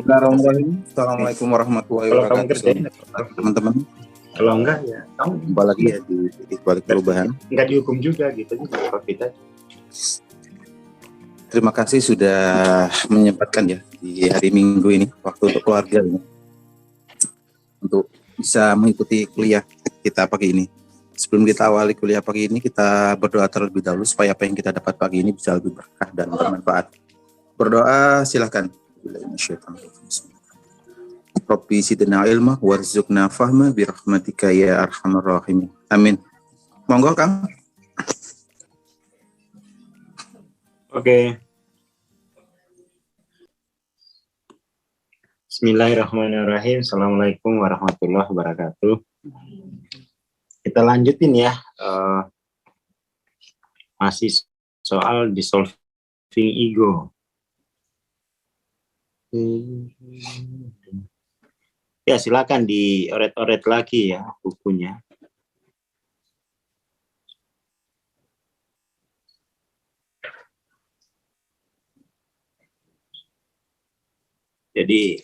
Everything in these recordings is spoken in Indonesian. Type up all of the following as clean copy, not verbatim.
Bismillahirrahmanirrahim. Assalamualaikum warahmatullahi Kalau kamu wabarakatuh. kerjain, Teman-teman, kalau enggak ya kamu jumpa lagi ya di balik perubahan. enggak dihukum juga gitu kalau kita. Terima kasih sudah menyempatkan ya di hari Minggu ini waktu untuk keluarga ini, untuk bisa mengikuti kuliah kita pagi ini. Sebelum kita awali kuliah pagi ini, kita berdoa terlebih dahulu supaya apa yang kita dapat pagi ini bisa lebih berkah dan bermanfaat. Berdoa silahkan. Rabbi zidna ilma warzuqna fahma birahmatika ya arhamar rahimin. Amin. Monggo Kang. Oke. Bismillahirrahmanirrahim. Assalamualaikum warahmatullahi wabarakatuh. Kita lanjutin ya. Masih soal dissolving ego. Ya, silakan dioret-oret lagi ya bukunya. Jadi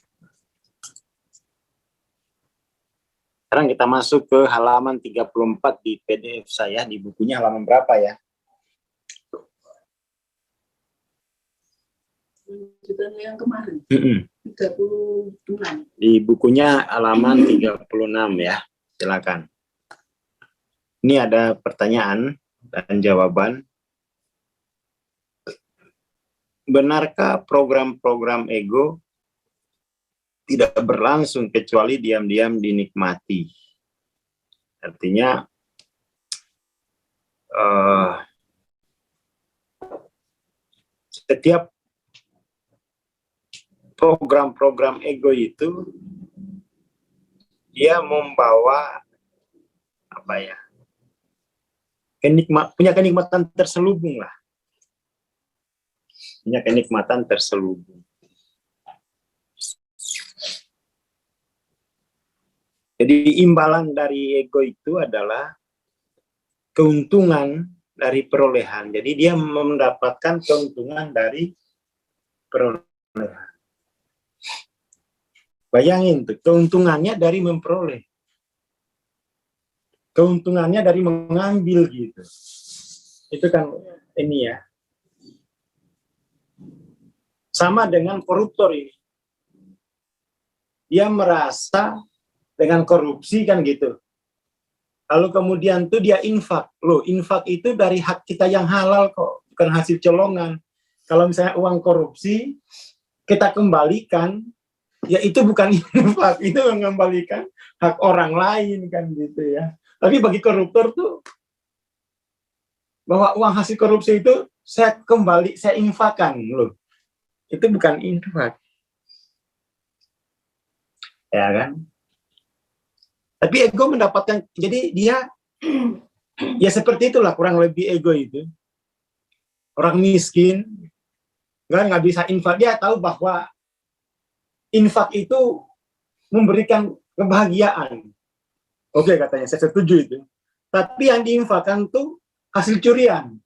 sekarang kita masuk ke halaman 34 di PDF saya, di bukunya halaman berapa ya? Yang kemarin 36. Di bukunya halaman 36 ya, silakan. Ini ada pertanyaan dan jawaban. Benarkah program-program ego tidak berlangsung kecuali diam-diam dinikmati? Artinya setiap program-program ego itu dia membawa apa ya? Punya kenikmatan terselubung lah. Punya kenikmatan terselubung. Jadi imbalan dari ego itu adalah keuntungan dari perolehan. Jadi dia mendapatkan keuntungan dari perolehan. Bayangin tuh, keuntungannya dari memperoleh. Keuntungannya dari mengambil gitu. Itu kan ini ya. Sama dengan koruptor ini. Dia merasa dengan korupsi kan gitu. Lalu kemudian tuh dia infak. Loh, infak itu dari hak kita yang halal kok, bukan hasil colongan. Kalau misalnya uang korupsi kita kembalikan, ya itu bukan infak, itu mengembalikan hak orang lain kan gitu ya. Tapi bagi koruptor tuh bahwa uang hasil korupsi itu saya infakkan loh. Itu bukan infak. Ya kan? Tapi ego mendapatkan, jadi dia ya seperti itulah kurang lebih ego itu. Orang miskin nggak bisa infak, dia tahu bahwa infak itu memberikan kebahagiaan. Oke, katanya, saya setuju itu. Tapi yang diinfakkan tuh hasil curian.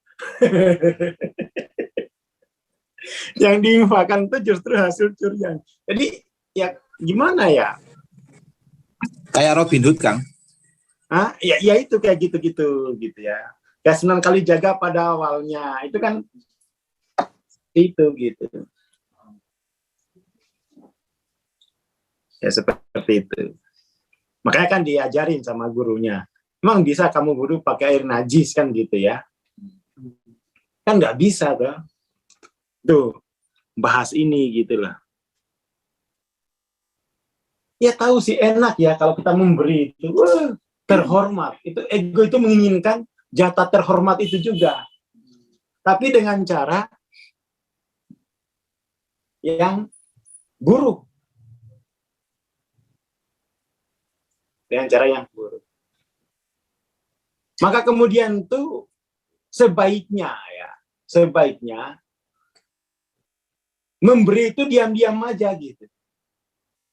Yang diinfakkan tuh justru hasil curian. Jadi ya gimana ya? Kayak Robin Hood, Kang. Ya itu kayak gitu-gitu gitu ya. Kayak Sunan Kalijaga pada awalnya itu kan itu gitu. Ya seperti itu. Makanya kan diajarin sama gurunya. Emang bisa kamu guru pakai air najis kan gitu ya? Kan nggak bisa tuh. Tuh bahas ini gitulah. Ya tahu sih enak ya kalau kita memberi itu. Terhormat. Itu ego itu menginginkan jatah terhormat itu juga. Tapi dengan cara yang buruk. Dengan cara yang buruk. Maka kemudian tuh sebaiknya memberi itu diam-diam aja gitu.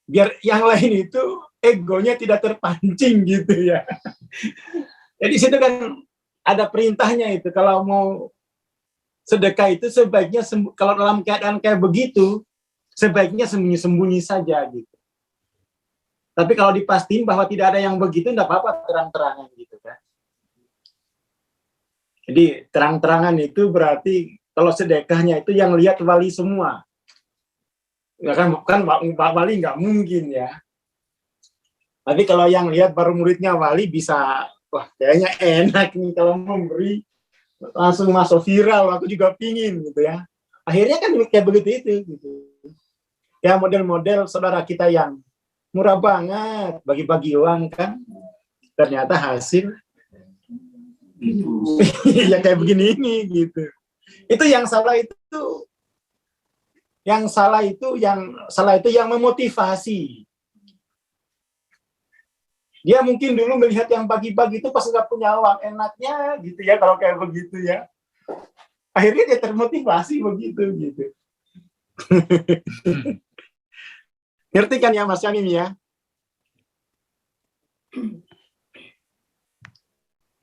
Biar yang lain itu egonya tidak terpancing gitu ya. Jadi situ kan ada perintahnya itu, kalau mau sedekah itu sebaiknya kalau dalam keadaan kayak begitu sebaiknya sembunyi-sembunyi saja gitu. Tapi kalau dipastiin bahwa tidak ada yang begitu, enggak apa-apa terang-terangan gitu kan. Jadi terang-terangan itu berarti kalau sedekahnya itu yang lihat wali semua. Ya kan wali nggak mungkin ya. Tapi kalau yang lihat baru muridnya wali bisa, wah kayaknya enak nih kalau memberi, langsung masuk viral, aku juga pingin gitu ya. Akhirnya kan kayak begitu itu gitu. Ya model-model saudara kita yang murah banget bagi-bagi uang kan, ternyata hasil ya kayak begini ini gitu. Itu yang salah itu yang memotivasi. Dia mungkin dulu melihat yang bagi-bagi itu pas nggak punya uang, enaknya gitu ya kalau kayak begitu ya. Akhirnya dia termotivasi begitu gitu. Ngerti kan ya Mas Yanim ya?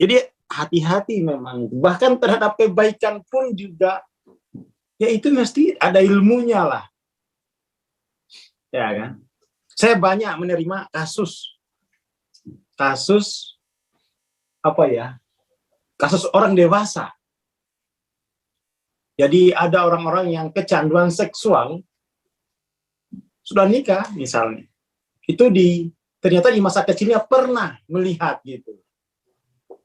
Jadi hati-hati memang. Bahkan terhadap kebaikan pun juga, ya itu mesti ada ilmunya lah. Ya kan? Saya banyak menerima kasus apa ya? Kasus orang dewasa. Jadi ada orang-orang yang kecanduan seksual sudah nikah misalnya. Itu ternyata di masa kecilnya pernah melihat gitu.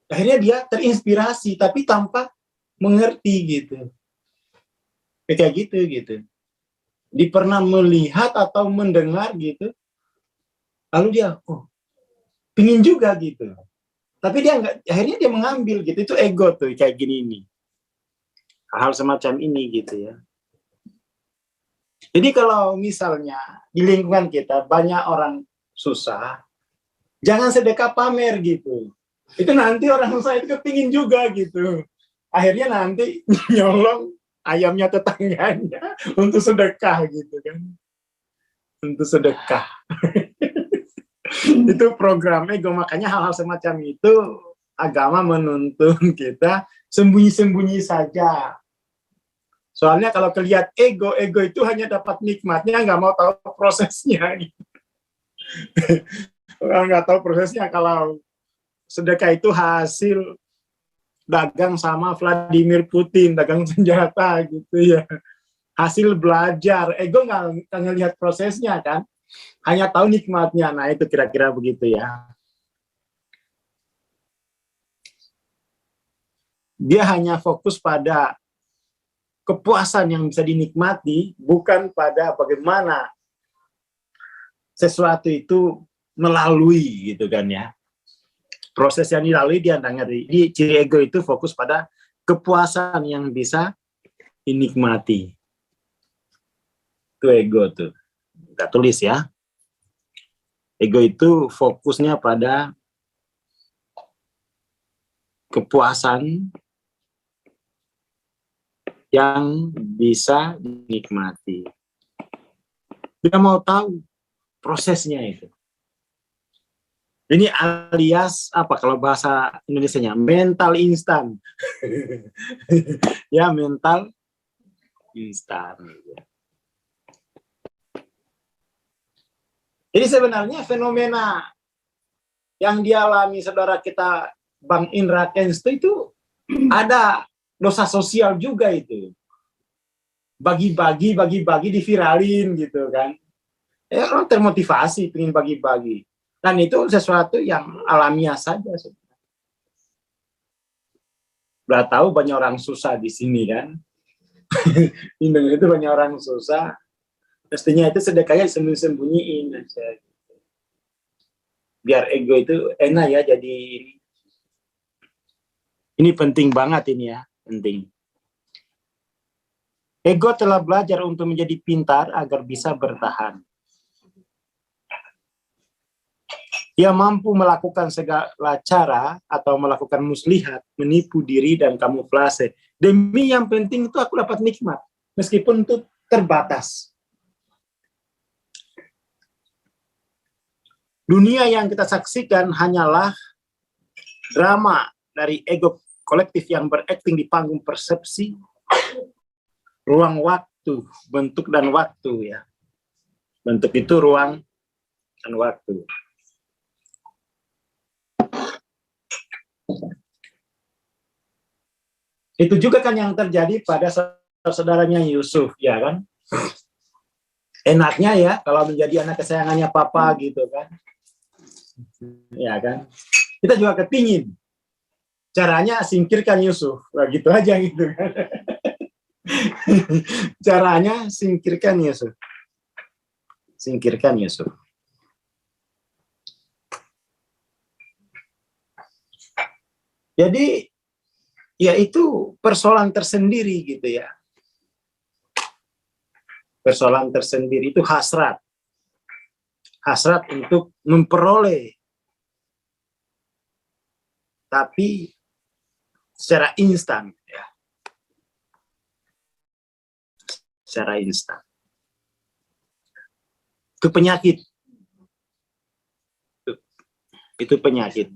Akhirnya dia terinspirasi tapi tanpa mengerti gitu. Kayak gitu. Dia pernah melihat atau mendengar gitu. Lalu dia pingin juga gitu. Tapi dia akhirnya dia mengambil gitu. Itu ego tuh kayak gini nih. Hal semacam ini gitu ya. Jadi kalau misalnya di lingkungan kita banyak orang susah, jangan sedekah pamer gitu. Itu nanti orang susah itu kepingin juga gitu. Akhirnya nanti nyolong ayamnya tetangganya untuk sedekah gitu kan. Untuk sedekah. Itu program ego. Makanya hal-hal semacam itu agama menuntun kita sembunyi-sembunyi saja. Soalnya kalau kelihat ego itu hanya dapat nikmatnya, nggak mau tahu prosesnya. Orang nggak tahu prosesnya. Kalau sedekah itu hasil dagang sama Vladimir Putin, dagang senjata gitu ya. Hasil belajar, ego nggak ngelihat prosesnya kan, hanya tahu nikmatnya. Nah itu kira-kira begitu ya. Dia hanya fokus pada kepuasan yang bisa dinikmati, bukan pada bagaimana sesuatu itu melalui gitu kan ya. Proses yang dilalui dia di ciri ego itu fokus pada kepuasan yang bisa dinikmati. Itu ego tuh. Kita tulis ya. Ego itu fokusnya pada kepuasan yang bisa dinikmati. Dia mau tahu prosesnya itu. Ini alias apa kalau bahasa Indonesianya? Mental instan. Ya, mental instan. Jadi sebenarnya fenomena yang dialami saudara kita Bang Indra Kents itu ada dosa sosial juga itu. Bagi-bagi diviralin gitu kan. Ya orang termotivasi pengen bagi-bagi. Dan itu sesuatu yang alamiah saja. Udah tahu banyak orang susah di sini kan. Indonesia itu banyak orang susah. Mestinya itu sedekahnya sembunyi-sembunyiin aja. Biar ego itu enak ya jadi. Ini penting banget ini ya. Penting. Ego telah belajar untuk menjadi pintar agar bisa bertahan. Ia mampu melakukan segala cara atau melakukan muslihat, menipu diri dan kamuflase. Demi yang penting itu aku dapat nikmat, meskipun itu terbatas. Dunia yang kita saksikan hanyalah drama dari ego kolektif yang berakting di panggung persepsi, ruang waktu, bentuk dan waktu ya. Bentuk itu ruang dan waktu. Itu juga kan yang terjadi pada saudaranya Yusuf, ya kan? Enaknya ya kalau menjadi anak kesayangannya papa gitu kan. Ya kan? Kita juga kepingin. Caranya singkirkan Yusuf. Nah, gitu aja gitu kan. Caranya singkirkan Yusuf. Singkirkan Yusuf. Jadi ya itu persoalan tersendiri gitu ya. Persoalan tersendiri itu hasrat. Hasrat untuk memperoleh. Tapi secara instan ya. Secara instan. Itu penyakit. Itu penyakit.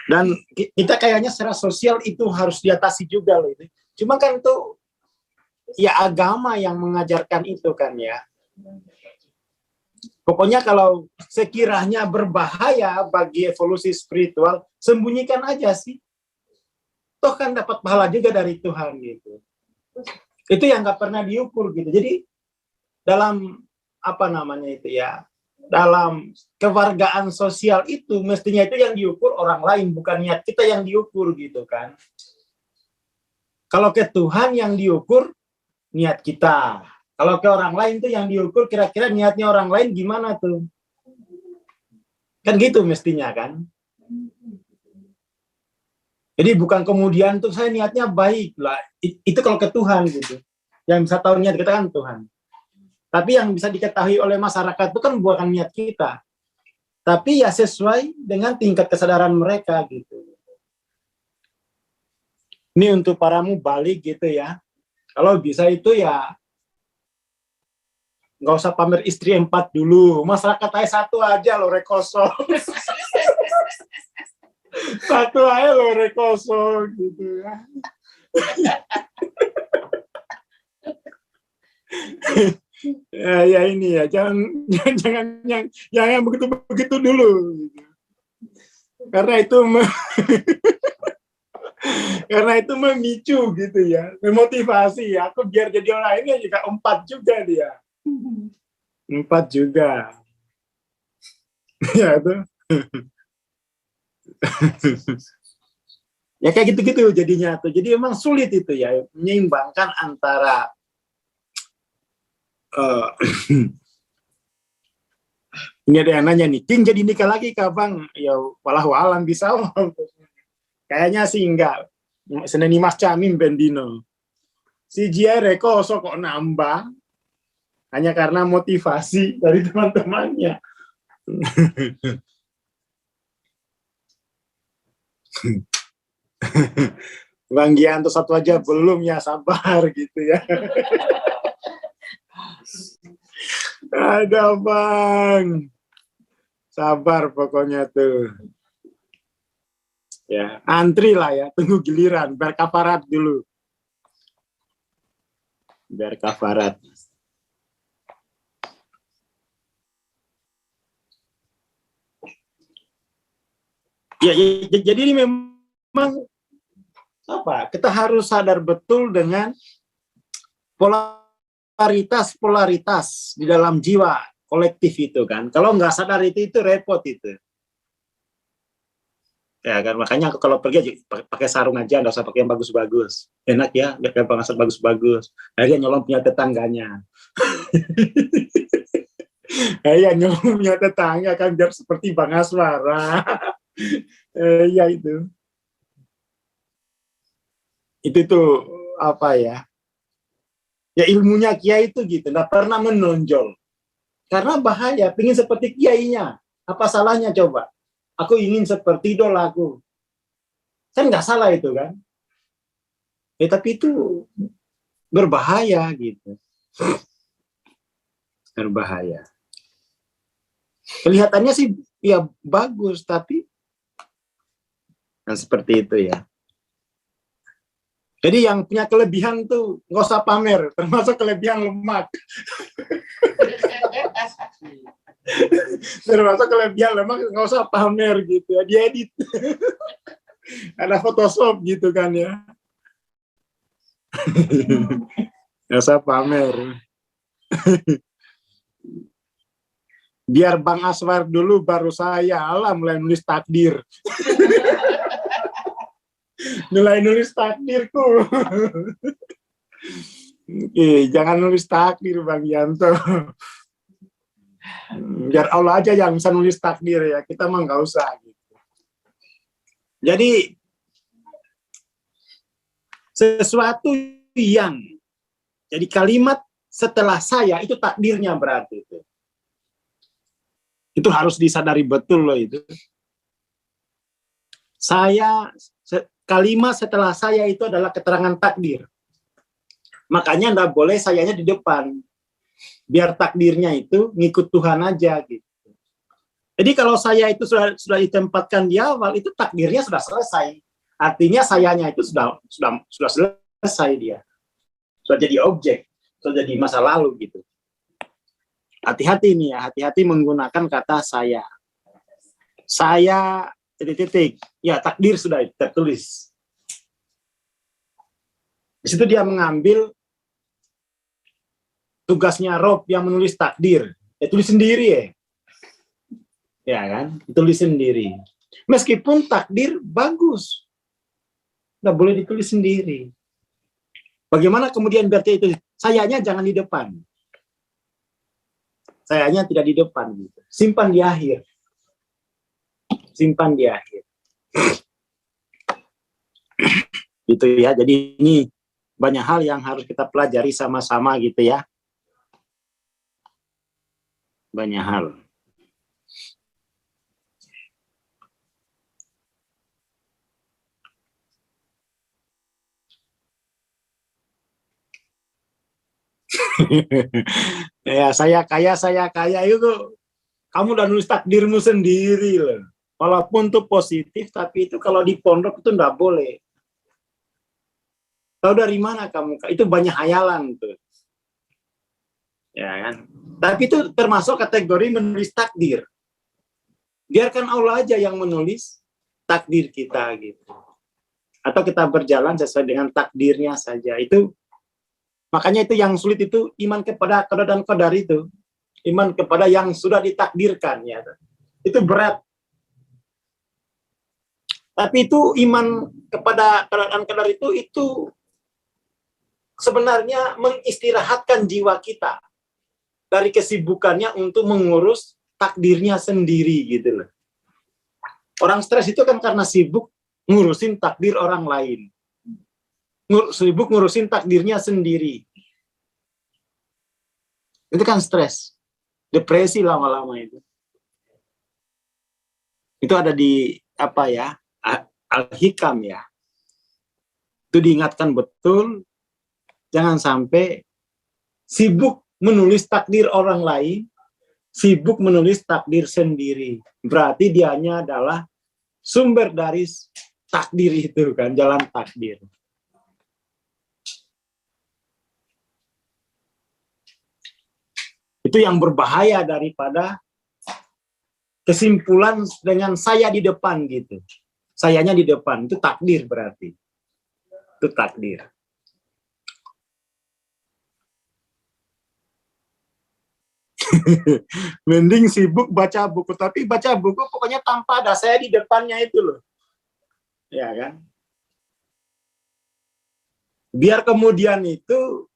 Dan kita kayaknya secara sosial itu harus diatasi juga loh itu. Cuma kan itu ya agama yang mengajarkan itu kan ya. Pokoknya kalau sekiranya berbahaya bagi evolusi spiritual, sembunyikan aja sih. Toh kan dapat pahala juga dari Tuhan gitu. Itu yang nggak pernah diukur gitu. Jadi dalam apa namanya itu ya, dalam kewargaan sosial itu mestinya itu yang diukur orang lain, bukan niat kita yang diukur gitu kan. Kalau ke Tuhan yang diukur niat kita. Kalau ke orang lain tuh yang diukur kira-kira niatnya orang lain gimana tuh. Kan gitu mestinya kan. Jadi bukan kemudian tuh saya niatnya baik lah. Itu kalau ke Tuhan gitu. Yang bisa tahu niat kita kan Tuhan. Tapi yang bisa diketahui oleh masyarakat itu kan bukan niat kita. Tapi ya sesuai dengan tingkat kesadaran mereka gitu. Ini untuk paramu balik gitu ya. Kalau bisa itu ya nggak usah pamer istri 4 dulu. Masyarakat aja 1 aja loh rekosong. 1 aja loh rekosong gitu ya. Ya ini ya jangan begitu dulu karena itu karena itu memicu gitu ya, memotivasi ya. Aku biar jadi orang ini juga 4 juga dia 4 juga ya itu ya kayak gitu-gitu jadinya tuh. Jadi emang sulit itu ya menyeimbangkan antara ini ada yang nanya nih, King jadi nikah lagi kapan? Ya walau alam bisa. Kayaknya sih enggak. Seneni Mas Camim Bendino. Si Jiereko kok nambah hanya karena motivasi dari teman-temannya. Bang Gianto 1 aja belum ya, sabar gitu ya. Ada Bang. Sabar pokoknya tuh. Ya, antri lah ya, tunggu giliran, biar kafarat dulu. Biar kafarat. Ya, jadi ini memang apa? Kita harus sadar betul dengan polaritas di dalam jiwa kolektif itu kan. Kalau nggak sadar itu repot itu. Ya kan, makanya aku kalau pergi pakai sarung aja, nggak usah pakai yang bagus-bagus. Enak ya, biar pakai bagus-bagus. Akhirnya nyolong punya tetangganya. Ya nyolong punya tetangga kan biar seperti Bang Aswara. Ya itu. Itu tuh apa ya? Ya ilmunya kiai itu gitu, nggak pernah menonjol. Karena bahaya, pingin seperti kiainya. Apa salahnya coba? Aku ingin seperti idolaku. Kan nggak salah itu kan? Tapi itu berbahaya gitu. Berbahaya. Kelihatannya sih ya bagus, tapi kan seperti itu ya. Jadi yang punya kelebihan tuh nggak usah pamer, termasuk kelebihan lemak. Termasuk kelebihan lemak nggak usah pamer gitu ya, diedit. Ada Photoshop gitu kan ya. Nggak usah pamer. Biar Bang Aswar dulu baru saya, alah mulai nulis takdir. Mulai nulis takdirku. Oke, jangan nulis takdir Bang Yanto. Biar Allah aja yang bisa nulis takdir ya, kita mah nggak usah. Gitu. Jadi sesuatu yang jadi kalimat setelah saya itu takdirnya berarti itu. Itu harus disadari betul loh itu. Kalimat setelah saya itu adalah keterangan takdir. Makanya enggak boleh sayanya di depan. Biar takdirnya itu ngikut Tuhan aja gitu. Jadi kalau saya itu sudah ditempatkan di awal, itu takdirnya sudah selesai. Artinya sayanya itu sudah selesai dia. Sudah jadi objek, sudah jadi masa lalu gitu. Hati-hati nih ya, hati-hati menggunakan kata saya. Saya titik-titik. Ya, takdir sudah tertulis. Di situ dia mengambil tugasnya Rob yang menulis takdir. Ya tulis sendiri ya. Ya kan? Tulis sendiri. Meskipun takdir bagus. Nggak boleh ditulis sendiri. Bagaimana kemudian berarti itu? Sayanya jangan di depan. Sayanya tidak di depan. Gitu. Simpan di akhir. Simpan di akhir. Gitu ya. Jadi ini banyak hal yang harus kita pelajari sama-sama gitu ya. Banyak hal. Ya, saya kaya itu kamu udah nulis takdirmu sendiri loh. Walaupun itu positif, tapi itu kalau di pondok itu enggak boleh. Tahu dari mana kamu? Itu banyak hayalan tuh. Ya kan? Tapi itu termasuk kategori menulis takdir. Biarkan Allah aja yang menulis takdir kita gitu. Atau kita berjalan sesuai dengan takdirnya saja. Itu makanya itu yang sulit itu iman kepada qada dan qadar itu. Iman kepada yang sudah ditakdirkan ya. Itu berat. Tapi itu iman kepada qada dan qadar itu sebenarnya mengistirahatkan jiwa kita dari kesibukannya untuk mengurus takdirnya sendiri gitu loh. Orang stres itu kan karena sibuk ngurusin takdir orang lain. Sibuk ngurusin takdirnya sendiri. Itu kan stres. Depresi lama-lama itu. Itu ada di apa ya? Al-Hikam ya. Itu diingatkan betul. Jangan sampai sibuk menulis takdir orang lain, sibuk menulis takdir sendiri. Berarti dianya adalah sumber dari takdir itu kan, jalan takdir. Itu yang berbahaya daripada kesimpulan dengan saya di depan gitu. Sayanya di depan, itu takdir berarti. Itu takdir. Mending sibuk baca buku, tapi baca buku pokoknya tanpa ada saya di depannya itu loh. Ya kan? Biar kemudian itu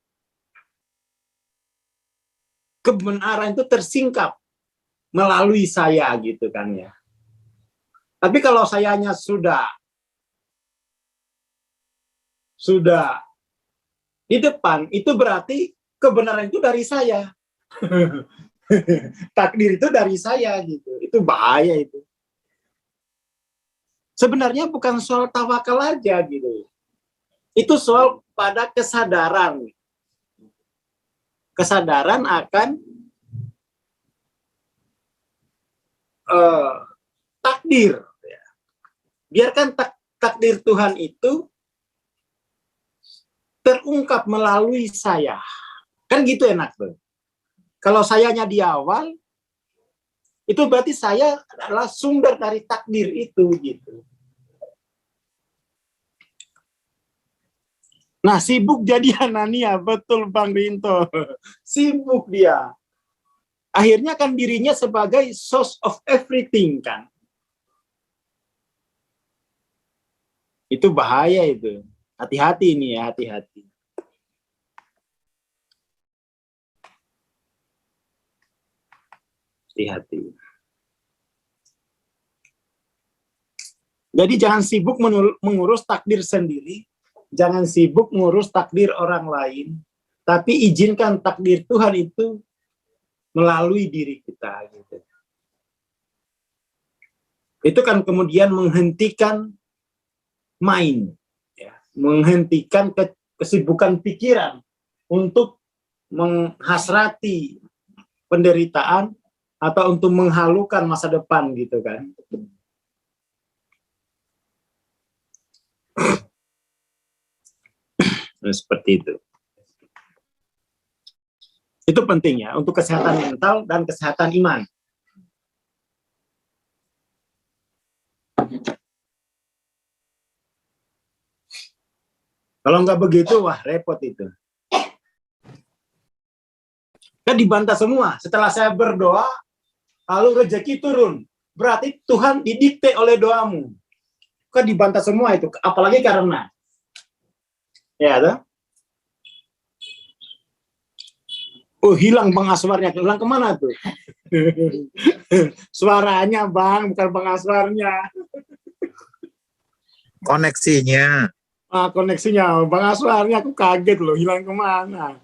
kebenaran itu tersingkap melalui saya gitu kan ya. Tapi kalau sayanya sudah di depan, itu berarti kebenaran itu dari saya. Takdir itu dari saya gitu. Itu bahaya itu. Sebenarnya bukan soal tawakal aja gitu. Itu soal pada kesadaran. Kesadaran akan takdir. Biarkan takdir Tuhan itu terungkap melalui saya. Kan gitu enak tuh. Kalau sayanya di awal, itu berarti saya adalah sumber dari takdir itu gitu. Nah, sibuk jadi Hanania, betul Bang Rinto. Sibuk dia. Akhirnya kan dirinya sebagai source of everything kan. Itu bahaya itu. Hati-hati ini ya, hati-hati. Hati-hati. Jadi jangan sibuk mengurus takdir sendiri, jangan sibuk mengurus takdir orang lain, tapi izinkan takdir Tuhan itu melalui diri kita. Gitu. Itu kan kemudian menghentikan main, ya, menghentikan kesibukan pikiran untuk menghasrati penderitaan atau untuk menghalukan masa depan gitu kan. Seperti itu. Itu penting ya untuk kesehatan mental dan kesehatan iman. Kalau nggak begitu, wah repot itu. Kan dibantah semua. Setelah saya berdoa, lalu rezeki turun. Berarti Tuhan didikte oleh doamu. Kan dibantah semua itu. Apalagi karena. Ya, ada. Oh, hilang Bang Aswarnya. Hilang kemana tuh? Suaranya Bang, bukan Bang Aswarnya. Koneksinya. Koneksinya. Bang Aswarnya aku kaget loh. Hilang kemana?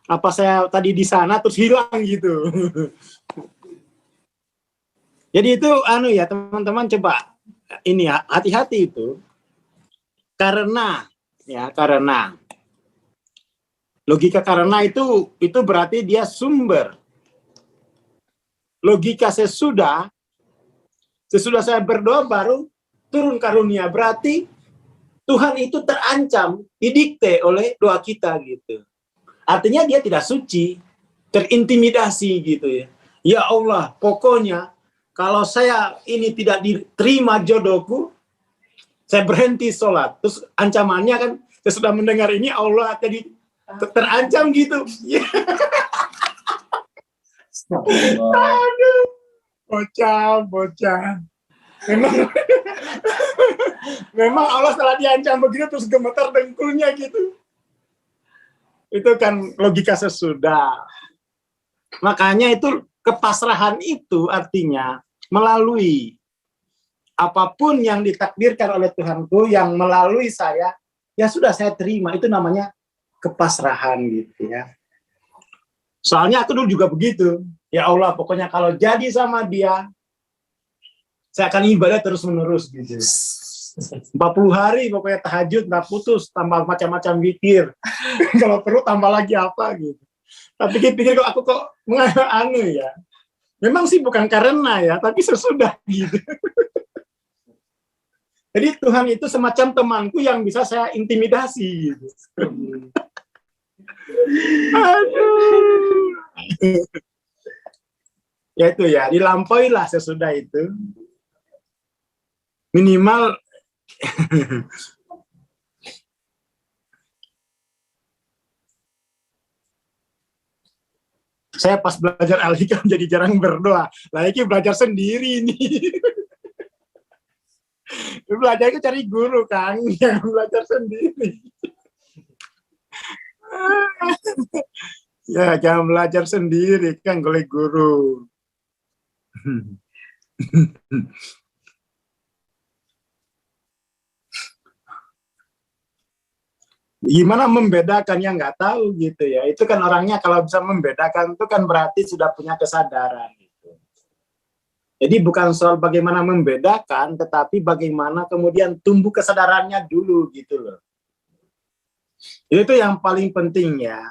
Apa saya tadi di sana terus hilang gitu. Jadi itu anu ya teman-teman, coba ini ya, hati-hati itu. Karena logika karena itu berarti dia sumber. Logika sesudah saya berdoa baru turun karunia, berarti Tuhan itu terancam, didikte oleh doa kita gitu. Artinya dia tidak suci, terintimidasi gitu ya. Ya Allah, pokoknya kalau saya ini tidak diterima jodohku, saya berhenti sholat. Terus ancamannya kan, saya sudah mendengar ini Allah jadi terancam gitu. Aduh, bocah. Memang Allah setelah diancam begitu terus gemetar dengkulnya gitu. Itu kan logika sesudah. Makanya itu kepasrahan itu artinya melalui apapun yang ditakdirkan oleh Tuhanku yang melalui saya, ya sudah saya terima. Itu namanya kepasrahan gitu ya. Soalnya aku dulu juga begitu. Ya Allah, pokoknya kalau jadi sama dia, saya akan ibadah terus-menerus gitu. 40 hari pokoknya tahajud nggak putus, tambah macam-macam zikir. Kalau perlu tambah lagi apa gitu. Tapi pikir kok aku kok anu ya. Memang sih bukan karena ya, tapi sesudah gitu. Jadi Tuhan itu semacam temanku yang bisa saya intimidasi gitu. Aduh. Ya itu ya, dilampauilah sesudah itu. Minimal saya pas belajar Al-Hikam jadi jarang berdoa. Lagi belajar sendiri nih. Belajar itu cari guru kan, yang belajar sendiri. Ya, jangan belajar sendiri kan oleh guru. Gimana membedakannya nggak tahu gitu ya. Itu kan orangnya kalau bisa membedakan itu kan berarti sudah punya kesadaran gitu. Jadi bukan soal bagaimana membedakan, tetapi bagaimana kemudian tumbuh kesadarannya dulu gitu loh. Itu yang paling penting ya.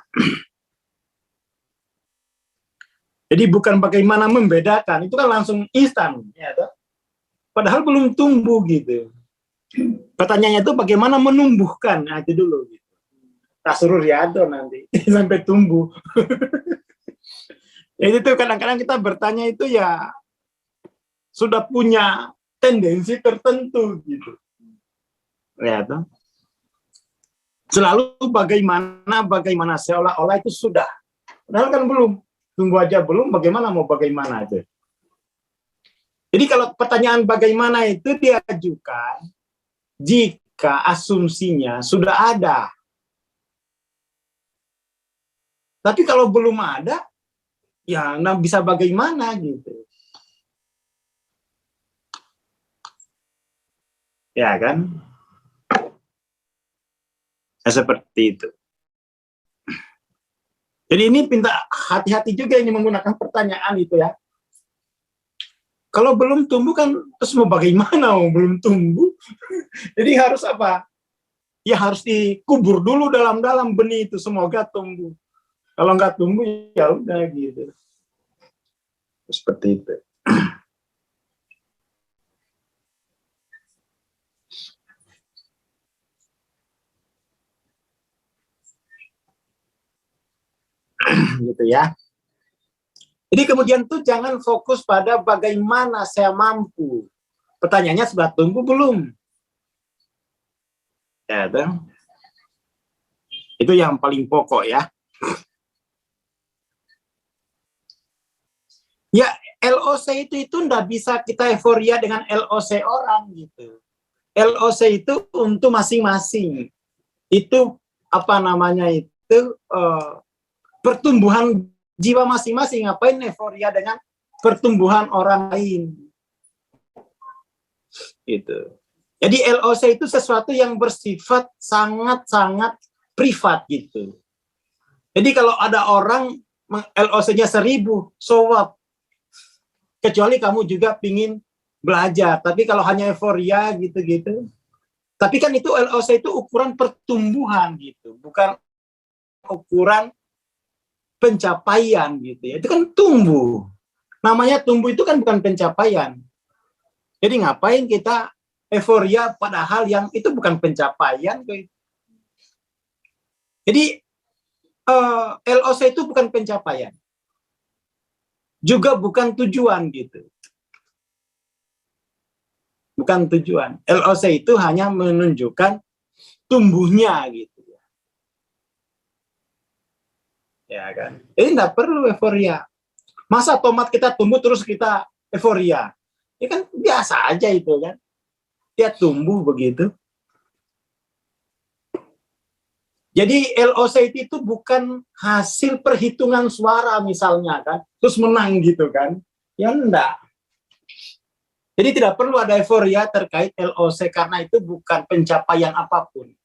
Jadi bukan bagaimana membedakan, itu kan langsung instan ya toh? Padahal belum tumbuh gitu. Pertanyaannya itu bagaimana menumbuhkan, nah itu dulu gitu. tak suruh riado nanti sampai tumbuh. Jadi itu kadang-kadang kita bertanya itu ya sudah punya tendensi tertentu gitu. Ya tuh. Selalu bagaimana seolah-olah itu sudah. Padahal kan belum. Tunggu aja belum, bagaimana mau bagaimana aja. Jadi kalau pertanyaan bagaimana itu diajukan jika asumsinya sudah ada. Tapi kalau belum ada, ya nah bisa bagaimana gitu. Ya kan? Nah, seperti itu. Jadi ini pinta hati-hati juga ini menggunakan pertanyaan itu ya. Kalau belum tumbuh kan terus mau bagaimana? Belum tumbuh. Jadi harus apa? Ya harus dikubur dulu dalam-dalam benih itu, semoga tumbuh. Kalau nggak tumbuh ya udah gitu. Seperti itu. Gitu ya. Jadi kemudian tuh jangan fokus pada bagaimana saya mampu. Pertanyaannya sudah tumbuh belum? Ya, itu yang paling pokok ya. Ya, LOC itu enggak bisa kita euforia dengan LOC orang gitu. LOC itu untuk masing-masing. Itu apa namanya itu pertumbuhan jiwa masing-masing. Ngapain euforia dengan pertumbuhan orang lain? Gitu. Jadi LOC itu sesuatu yang bersifat sangat-sangat privat gitu. Jadi kalau ada orang LOC-nya 1000, so what? Kecuali kamu juga pingin belajar. Tapi kalau hanya euforia gitu-gitu. Tapi kan itu LOC itu ukuran pertumbuhan gitu. Bukan ukuran pencapaian gitu ya. Itu kan tumbuh. Namanya tumbuh itu kan bukan pencapaian. Jadi ngapain kita euforia padahal yang itu bukan pencapaian. Jadi LOC itu bukan pencapaian. Juga bukan tujuan gitu. Bukan tujuan. LOC itu hanya menunjukkan tumbuhnya gitu. Ya kan? Jadi enggak perlu euforia. Masa tomat kita tumbuh terus kita euforia? Ya kan biasa aja itu kan. Dia tumbuh begitu. Jadi LOC itu bukan hasil perhitungan suara misalnya kan, terus menang gitu kan. Ya enggak. Jadi tidak perlu ada euforia terkait LOC karena itu bukan pencapaian apapun.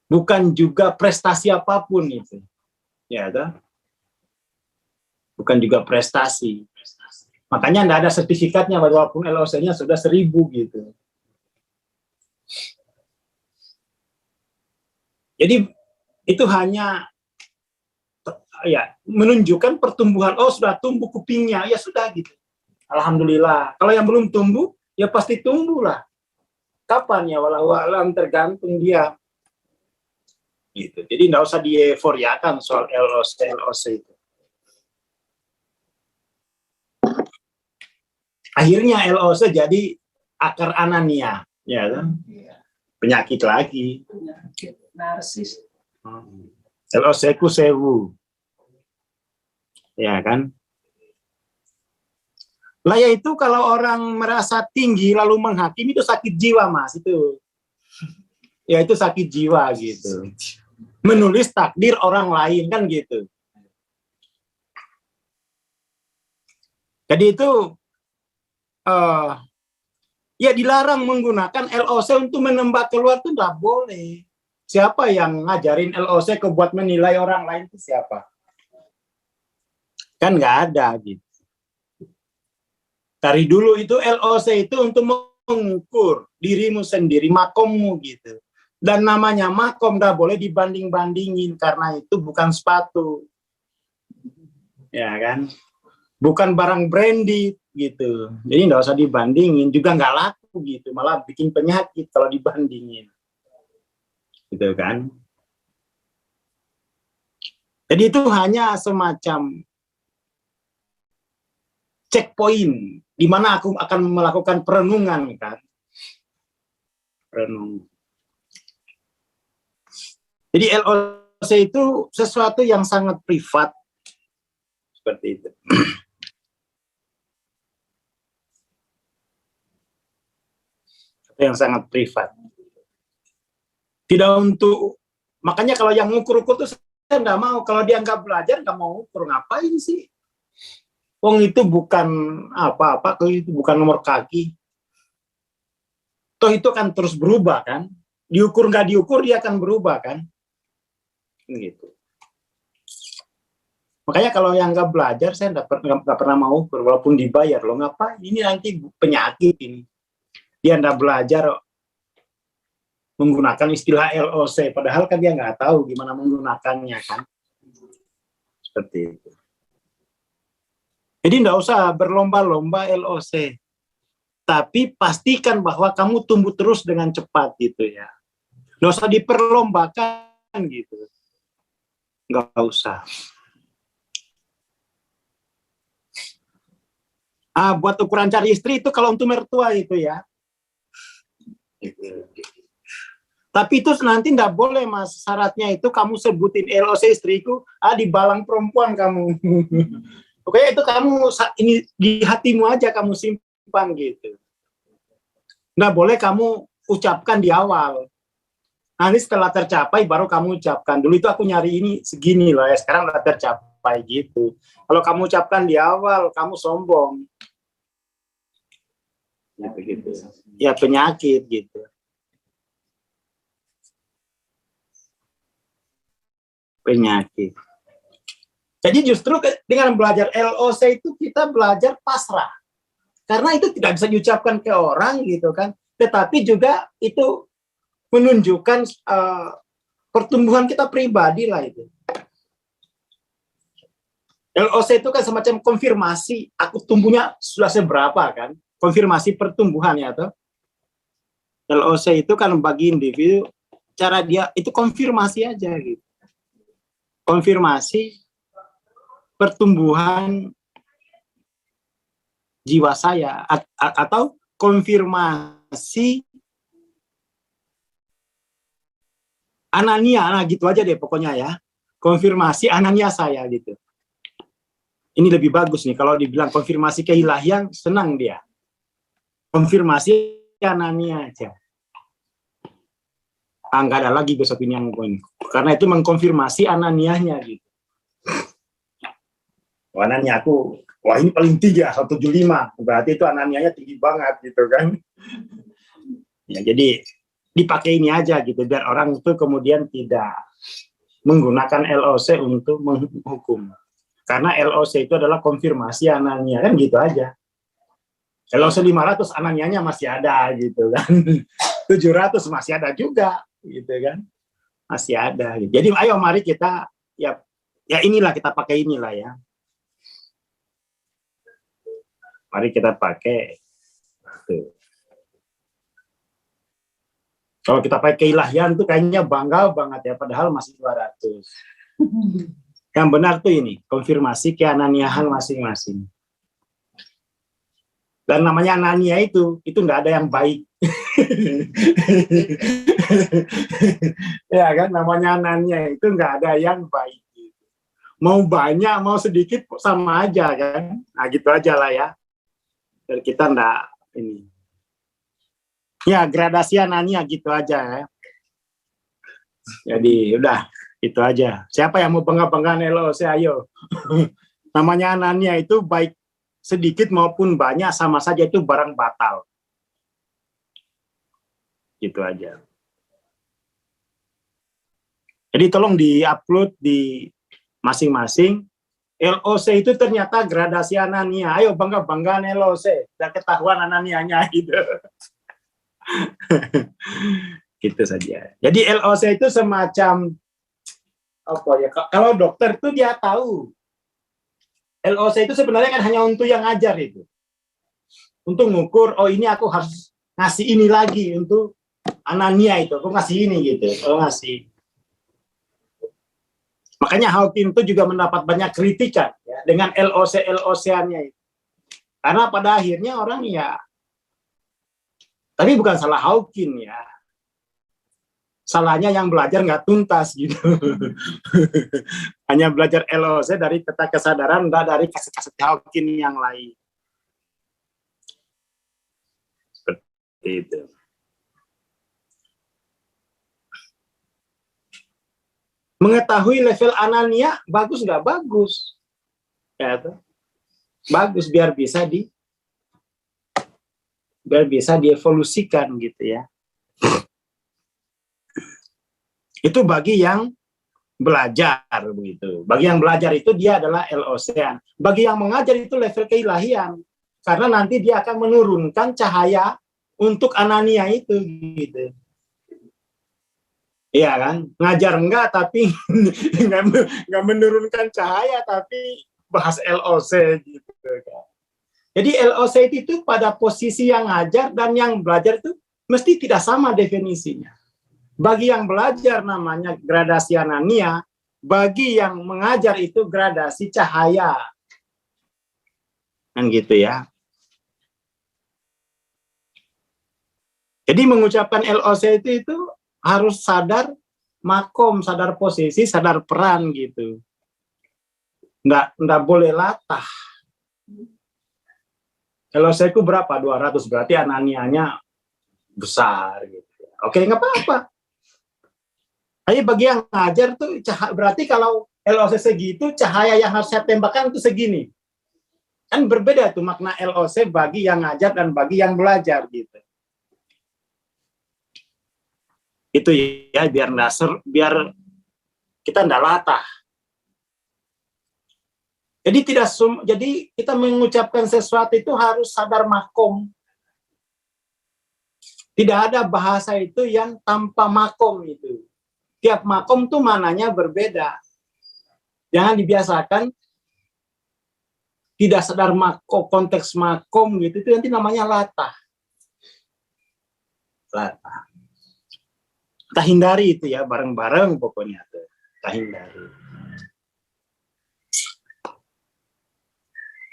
Bukan juga prestasi apapun itu. Ya kan? Bukan juga prestasi. Makanya enggak ada sertifikatnya walaupun LOC-nya sudah 1000 gitu. Jadi itu hanya ya menunjukkan pertumbuhan. Oh sudah tumbuh kupingnya, ya sudah gitu. Alhamdulillah. Kalau yang belum tumbuh, ya pasti tumbuh lah. Kapan ya? Walau alam tergantung dia. Gitu. Jadi nggak usah dieuforiakan soal LOC itu. Akhirnya LOC jadi akar anania, ya kan? Penyakit lagi. Penyakit narsis. LOC ku 1000. Ya kan? Lah ya itu kalau orang merasa tinggi lalu menghakimi itu sakit jiwa, Mas, itu. Ya itu sakit jiwa gitu. Menulis takdir orang lain kan gitu. Jadi itu ya dilarang menggunakan LOC untuk menembak keluar itu nggak boleh. Siapa yang ngajarin LOC ke buat menilai orang lain itu siapa? Kan nggak ada gitu. Dari dulu itu LOC itu untuk mengukur dirimu sendiri, makommu gitu. Dan namanya makom nggak boleh dibanding-bandingin karena itu bukan sepatu. Ya kan? Bukan barang branded gitu. Jadi nggak usah dibandingin, juga nggak laku gitu, malah bikin penyakit kalau dibandingin. gitu kan. Jadi itu hanya semacam checkpoint di mana aku akan melakukan perenungan kan. Renung. Jadi LOC itu sesuatu yang sangat privat seperti itu. Yang sangat privat. Tidak untuk, makanya kalau yang ngukur-ukur tuh saya nggak mau. Kalau dia nggak belajar, nggak mau ukur, ngapain sih? Wong itu bukan apa-apa, itu bukan nomor kaki. Toh itu kan terus berubah kan? Diukur nggak diukur dia akan berubah kan? Gitu. Makanya kalau yang nggak belajar saya nggak pernah mau ukur, walaupun dibayar. Lo ngapain? Ini nanti penyakit ini. Dia nggak belajar menggunakan istilah LOC, padahal kan dia nggak tahu gimana menggunakannya kan. Seperti itu. Jadi nggak usah berlomba-lomba LOC, tapi pastikan bahwa kamu tumbuh terus dengan cepat gitu ya. Nggak usah diperlombakan gitu, nggak usah. Buat ukuran cari istri itu kalau untuk mertua itu ya. Tapi itu nanti nggak boleh mas, syaratnya itu kamu sebutin LOC istriku, di balang perempuan kamu. Pokoknya itu kamu ini di hatimu aja kamu simpan gitu. Nggak boleh kamu ucapkan di awal. Nanti setelah tercapai baru kamu ucapkan. Dulu itu aku nyari ini segini loh ya, sekarang udah tercapai gitu. Kalau kamu ucapkan di awal, kamu sombong. Gitu. Ya penyakit gitu. Penyakit. Jadi justru dengan belajar LOC itu kita belajar pasrah. Karena itu tidak bisa diucapkan ke orang gitu kan. Tetapi juga itu menunjukkan pertumbuhan kita pribadi lah itu. LOC itu kan semacam konfirmasi aku tumbuhnya sudah seberapa kan. Konfirmasi pertumbuhan ya toh. LOC itu kan bagi individu cara dia itu konfirmasi aja gitu. Konfirmasi pertumbuhan jiwa saya atau konfirmasi Anania, gitu aja deh pokoknya ya. Konfirmasi Anania saya gitu. Ini lebih bagus nih kalau dibilang konfirmasi keilahian, senang dia. Konfirmasi Anania aja. Nggak ada lagi besok ini yang ini. Karena itu mengkonfirmasi Ananianya gitu. Anania aku, wah ini paling tinggi ya, 175. Berarti itu Ananianya tinggi banget gitu kan. Ya jadi dipakai ini aja gitu, biar orang itu kemudian tidak menggunakan LOC untuk menghukum. Karena LOC itu adalah konfirmasi Anania, kan gitu aja. LOC 500 Ananianya masih ada gitu kan. 700 masih ada juga gitu kan. Masih ada. Gitu. Jadi ayo mari kita ya inilah kita pakai inilah ya. Mari kita pakai tuh. Kalau kita pakai keilahian tuh kayaknya bangga banget ya, padahal masih 200. Yang benar tuh ini, konfirmasi keananiahan masing-masing. Dan namanya Anania itu enggak ada yang baik. Ya kan, namanya Anania itu enggak ada yang baik. Mau banyak, mau sedikit sama aja kan. Nah gitu aja lah ya. Dan kita enggak ini. Ya, gradasi Anania gitu aja ya. Jadi, udah, itu aja. Siapa yang mau bangga-banggaan LOC, ayo. Namanya Anania itu baik sedikit maupun banyak, sama saja itu barang batal. Gitu aja. Jadi, tolong di-upload di masing-masing. LOC itu ternyata gradasi Anania. Ayo bangga-banggaan LOC. Udah ketahuan Ananianya gitu. Gitu saja. Jadi LOC itu semacam apa ya? Kalau dokter itu dia tahu. LOC itu sebenarnya kan hanya untuk yang ngajar itu. Untuk ngukur, oh ini aku harus ngasih ini lagi untuk Anania itu, kok ngasih ini gitu, kok ngasih. Makanya Hawking itu juga mendapat banyak kritikan ya, dengan LOC-nya itu. Karena pada akhirnya orang ya, tapi bukan salah Hawking ya. Salahnya yang belajar nggak tuntas gitu. Hanya belajar LOC dari peta kesadaran, nggak dari kaset-kaset Hawking yang lain. Seperti itu. Mengetahui level Anania bagus nggak bagus, ya tuh. Bagus biar bisa dievolusikan gitu ya. Itu bagi yang belajar begitu. Bagi yang belajar itu dia adalah LOC-an. Bagi yang mengajar itu level keilahian, karena nanti dia akan menurunkan cahaya untuk Anania itu gitu. Iya kan, ngajar enggak tapi nggak menurunkan cahaya tapi bahas LOC gitu kan. Jadi LOC itu pada posisi yang ngajar dan yang belajar itu mesti tidak sama definisinya. Bagi yang belajar namanya gradasi Anania, bagi yang mengajar itu gradasi cahaya. Kan gitu ya. Jadi mengucapkan LOC itu harus sadar makom, sadar posisi, sadar peran gitu. Nggak boleh latah. LOC itu berapa? 200, berarti Ananianya besar gitu. Oke, nggak apa-apa. Tapi bagi yang ngajar tuh berarti kalau LOC segitu, cahaya yang harus saya tembakkan itu segini. Kan berbeda tuh makna LOC bagi yang ngajar dan bagi yang belajar gitu. Itu ya biar kita nggak latah. Jadi kita mengucapkan sesuatu itu harus sadar makom. Tidak ada bahasa itu yang tanpa makom itu. Tiap makom tuh mananya berbeda. Jangan dibiasakan tidak sadar makom, konteks makom gitu, itu nanti namanya latah. Latah. Kita hindari itu ya, bareng-bareng pokoknya tuh. Kita hindari.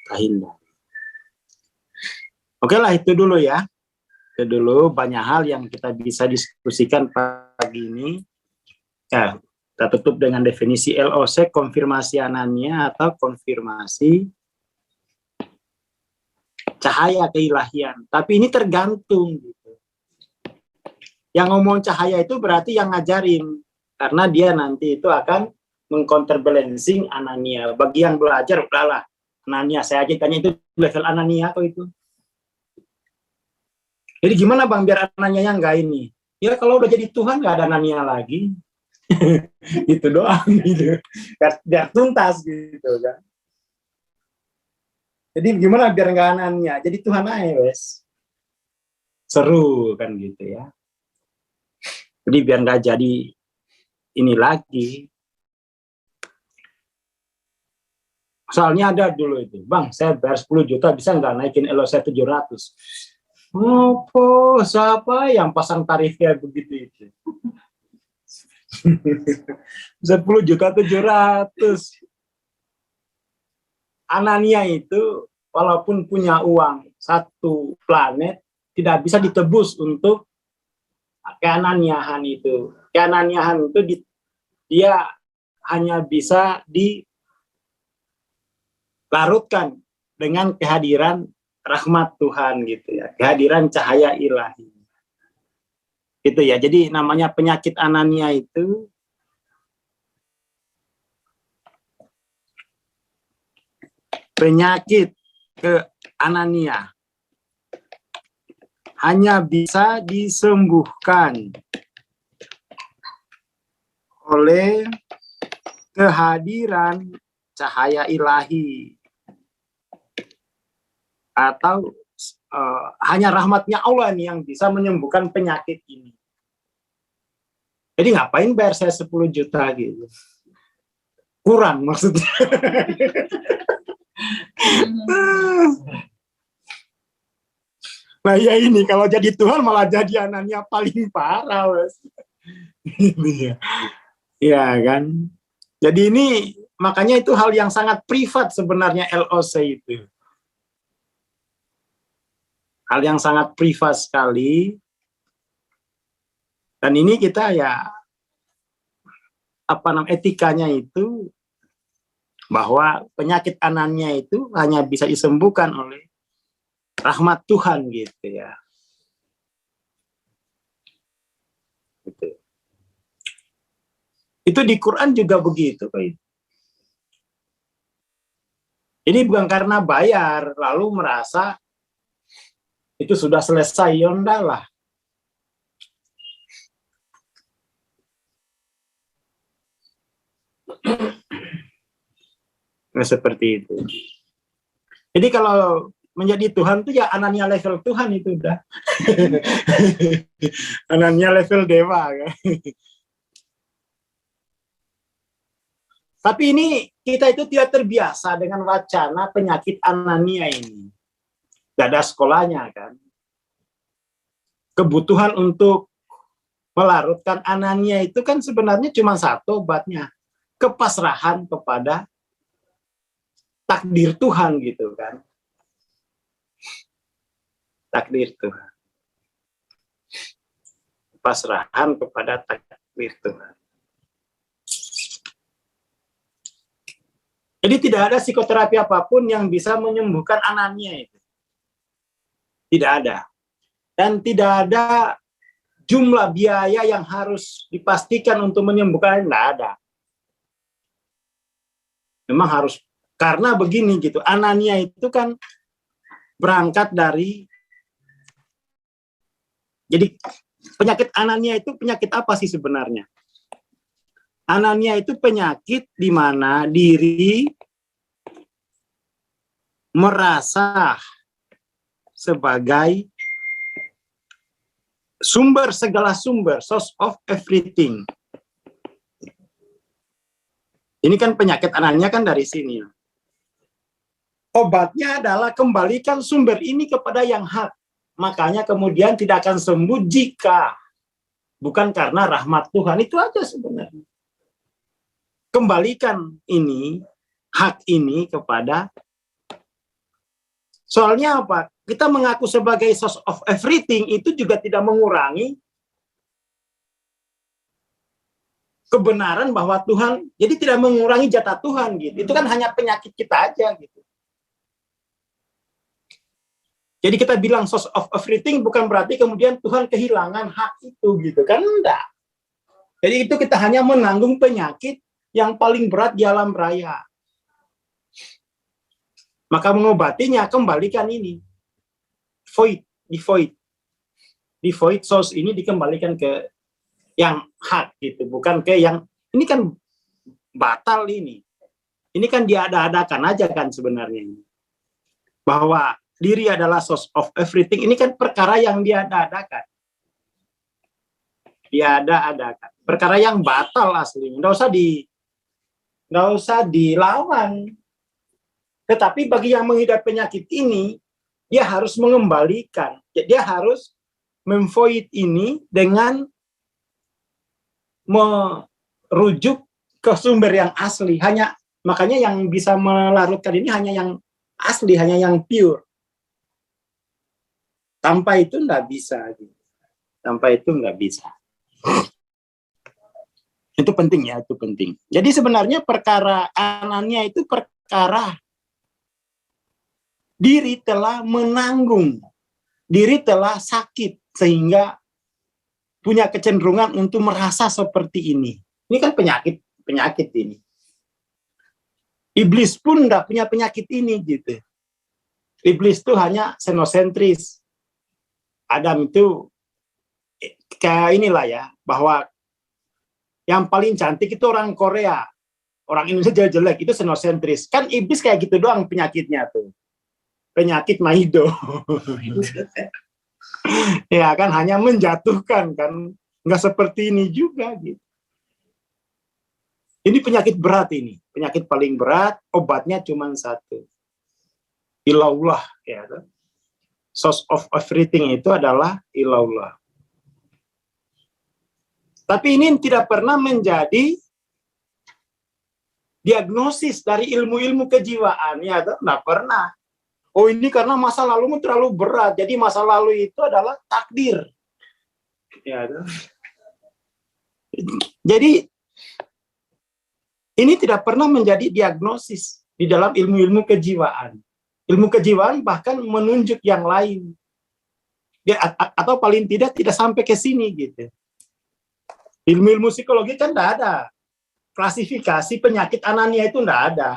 Kita hindari. Oke lah, itu dulu ya. Itu dulu banyak hal yang kita bisa diskusikan pagi ini. Ya, kita tutup dengan definisi LOC, konfirmasi Anania atau konfirmasi cahaya keilahian. Tapi ini tergantung gitu. Yang ngomong cahaya itu berarti yang ngajarin, karena dia nanti itu akan mengcounterbalancing Anania. Bagi yang belajar, udahlah, Anania, saya aja tanya itu level Anania kok itu. Jadi gimana Bang biar Anania nggak ini? Ya kalau udah jadi Tuhan nggak ada Anania lagi. Gitu doang gitu. Biar tuntas gitu kan. Jadi gimana biar nggak Anania? Jadi Tuhan aja wes. Seru kan gitu ya. Jadi biar nggak jadi ini lagi. Soalnya ada dulu itu, Bang, saya bayar 10 juta bisa nggak naikin LOC 700? Apa? Siapa yang pasang tarifnya begitu itu? 10 juta 700. Anania itu walaupun punya uang satu planet tidak bisa ditebus untuk keananiahan itu. Keananiahan itu dia hanya bisa dilarutkan dengan kehadiran rahmat Tuhan gitu ya, kehadiran cahaya ilahi. Itu ya. Jadi namanya penyakit Anania itu penyakit ke Anania hanya bisa disembuhkan oleh kehadiran cahaya ilahi atau hanya rahmatnya Allah nih yang bisa menyembuhkan penyakit ini. Jadi ngapain bayar saya 10 juta gitu? Kurang maksudnya. Nah ya ini kalau jadi Tuhan malah jadi Anania paling parah, Mas. Ini ya. Ya kan. Jadi ini makanya itu hal yang sangat privat sebenarnya LOC itu. Hal yang sangat privat sekali. Dan ini kita ya etikanya itu bahwa penyakit Anania itu hanya bisa disembuhkan oleh rahmat Tuhan gitu ya. Gitu. Itu di Quran juga begitu. Ini bukan karena bayar lalu merasa itu sudah selesai, yonda lah. Nah, seperti itu. Jadi kalau menjadi Tuhan itu ya Anania level Tuhan itu udah. Anania level dewa kan. Tapi ini kita itu tidak terbiasa dengan wacana penyakit Anania ini. Gak ada sekolahnya kan. Kebutuhan untuk melarutkan Anania itu kan sebenarnya cuma satu obatnya. Kepasrahan kepada takdir Tuhan gitu kan. Takdir Tuhan. Pasrahan kepada takdir Tuhan. Jadi tidak ada psikoterapi apapun yang bisa menyembuhkan Anania itu. Tidak ada. Dan tidak ada jumlah biaya yang harus dipastikan untuk menyembuhkan, tidak ada. Memang harus, karena begini gitu, Anania itu kan berangkat dari, jadi penyakit Anania itu penyakit apa sih sebenarnya? Anania itu penyakit di mana diri merasa sebagai sumber segala sumber, source of everything. Ini kan penyakit Anania kan dari sini. Obatnya adalah kembalikan sumber ini kepada yang hak. Makanya kemudian tidak akan sembuh jika bukan karena rahmat Tuhan. Itu aja sebenarnya. Kembalikan ini, hak ini kepada. Soalnya apa? Kita mengaku sebagai source of everything itu juga tidak mengurangi kebenaran bahwa Tuhan, jadi tidak mengurangi jatah Tuhan gitu. Itu kan hanya penyakit kita aja gitu. Jadi kita bilang source of everything bukan berarti kemudian Tuhan kehilangan hak itu gitu kan, enggak. Jadi itu kita hanya menanggung penyakit yang paling berat di alam raya. Maka mengobatinya kembalikan ini. Di void source ini dikembalikan ke yang hak gitu, bukan ke yang ini kan batal ini. Ini kan diada-adakan aja kan sebenarnya ini. Bahwa diri adalah source of everything, ini kan perkara yang diada-adakan. Diada-adakan. Perkara yang batal aslinya. Nggak usah dilawan. Tetapi bagi yang mengidap penyakit ini, dia harus mengembalikan. Dia harus memvoid ini dengan merujuk ke sumber yang asli. Makanya yang bisa melarutkan ini hanya yang asli, hanya yang pure. Tanpa itu nggak bisa. Tanpa itu nggak bisa. Itu penting ya, itu penting. Jadi sebenarnya perkara Anania itu perkara diri telah menanggung, diri telah sakit sehingga punya kecenderungan untuk merasa seperti ini. Ini kan penyakit ini. Iblis pun nggak punya penyakit ini gitu. Iblis itu hanya xenocentris. Adam itu kayak inilah ya, bahwa yang paling cantik itu orang Korea, orang Indonesia jelek, itu xenocentris. Kan iblis kayak gitu doang penyakitnya tuh. Penyakit Maido. Ya kan, hanya menjatuhkan kan, nggak seperti ini juga gitu. Ini penyakit berat ini, penyakit paling berat, obatnya cuma satu. Ilallah ya kan. source of everything itu adalah ilallah. Tapi ini tidak pernah menjadi diagnosis dari ilmu-ilmu kejiwaan, ya, nggak pernah. Oh, ini karena masa lalumu terlalu berat, jadi masa lalu itu adalah takdir. Ya, jadi ini tidak pernah menjadi diagnosis di dalam ilmu-ilmu kejiwaan. Ilmu kejiwaan bahkan menunjuk yang lain, atau paling tidak sampai ke sini gitu. Ilmu-ilmu psikologi kan tidak ada klasifikasi penyakit anania, itu tidak ada.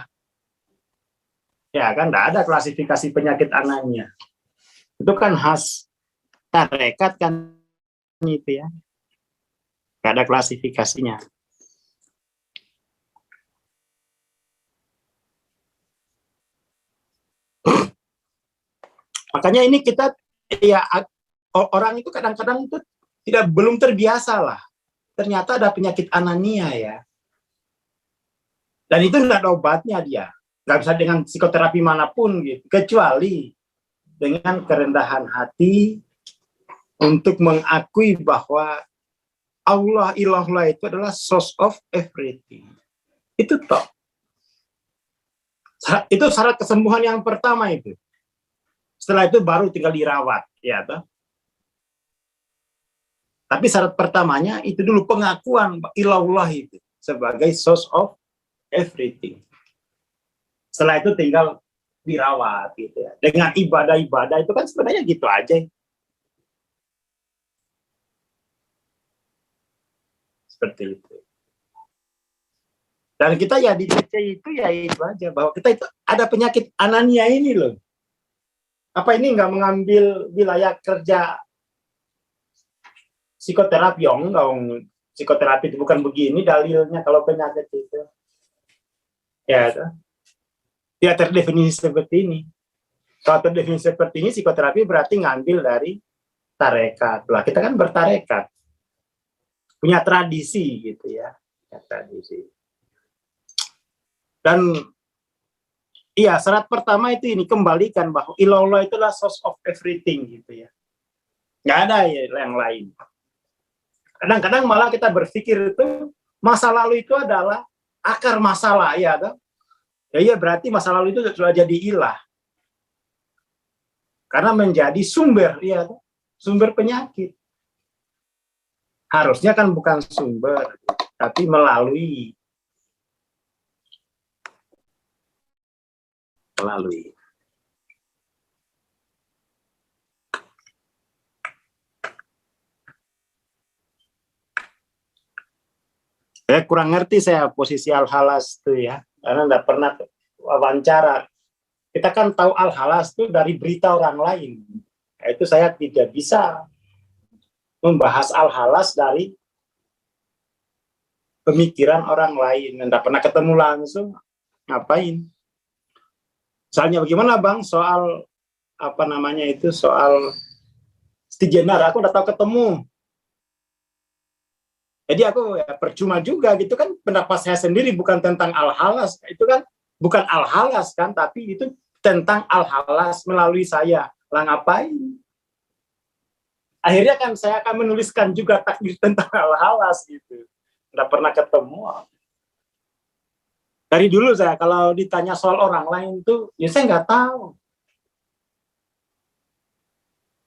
Ya kan, tidak ada klasifikasi penyakit anania. Itu kan khas tarekat kan itu ya. Tidak ada klasifikasinya. Makanya ini kita, ya, orang itu kadang-kadang itu belum terbiasa lah. Ternyata ada penyakit anania ya. Dan itu tidak ada obatnya dia. Nggak bisa dengan psikoterapi manapun gitu. Kecuali dengan kerendahan hati untuk mengakui bahwa Allah ilallah itu adalah source of everything. Itu toh. Itu syarat kesembuhan yang pertama itu. Setelah itu baru tinggal dirawat, ya toh. Tapi syarat pertamanya itu dulu pengakuan ilallah itu sebagai source of everything. Setelah itu tinggal dirawat gitu ya. Dengan ibadah-ibadah itu kan sebenarnya gitu aja. Seperti itu. Dan kita ya di DC itu ya itu aja, bahwa kita itu ada penyakit anania ini loh. Apa ini nggak mengambil wilayah kerja psikoterapi? Oh, enggak, psikoterapi itu bukan begini dalilnya kalau penyakit itu. Ya, tidak terdefinisi seperti ini. Kalau terdefinisi seperti ini, psikoterapi berarti ngambil dari tarekat. Lah, kita kan bertarekat. Punya tradisi gitu ya. Punya tradisi. Dan iya, syarat pertama itu ini, kembalikan bahwa ilallah itulah source of everything gitu ya. Nggak ada ya yang lain. Kadang-kadang malah kita berpikir itu masa lalu itu adalah akar masalah, ya kan? Ya iya, berarti masa lalu itu sudah jadi ilah. Karena menjadi sumber, ya, sumber penyakit. Harusnya kan bukan sumber, tapi melalui. Saya kurang ngerti saya posisi Al-Halas itu ya, karena tidak pernah wawancara. Kita kan tahu Al-Halas itu dari berita orang lain. Itu saya tidak bisa membahas Al-Halas dari pemikiran orang lain. Tidak pernah ketemu langsung, ngapain? Misalnya bagaimana Bang soal apa namanya itu, soal Stijenar, aku udah tahu ketemu. Jadi aku ya percuma juga gitu kan, pendapat saya sendiri bukan tentang Al-Halas, itu kan bukan Al-Halas kan, tapi itu tentang Al-Halas melalui saya. Lah ngapain? Akhirnya kan saya akan menuliskan juga takdir tentang Al-Halas gitu. Nggak pernah ketemu. Dari dulu saya kalau ditanya soal orang lain tuh, ya saya nggak tahu.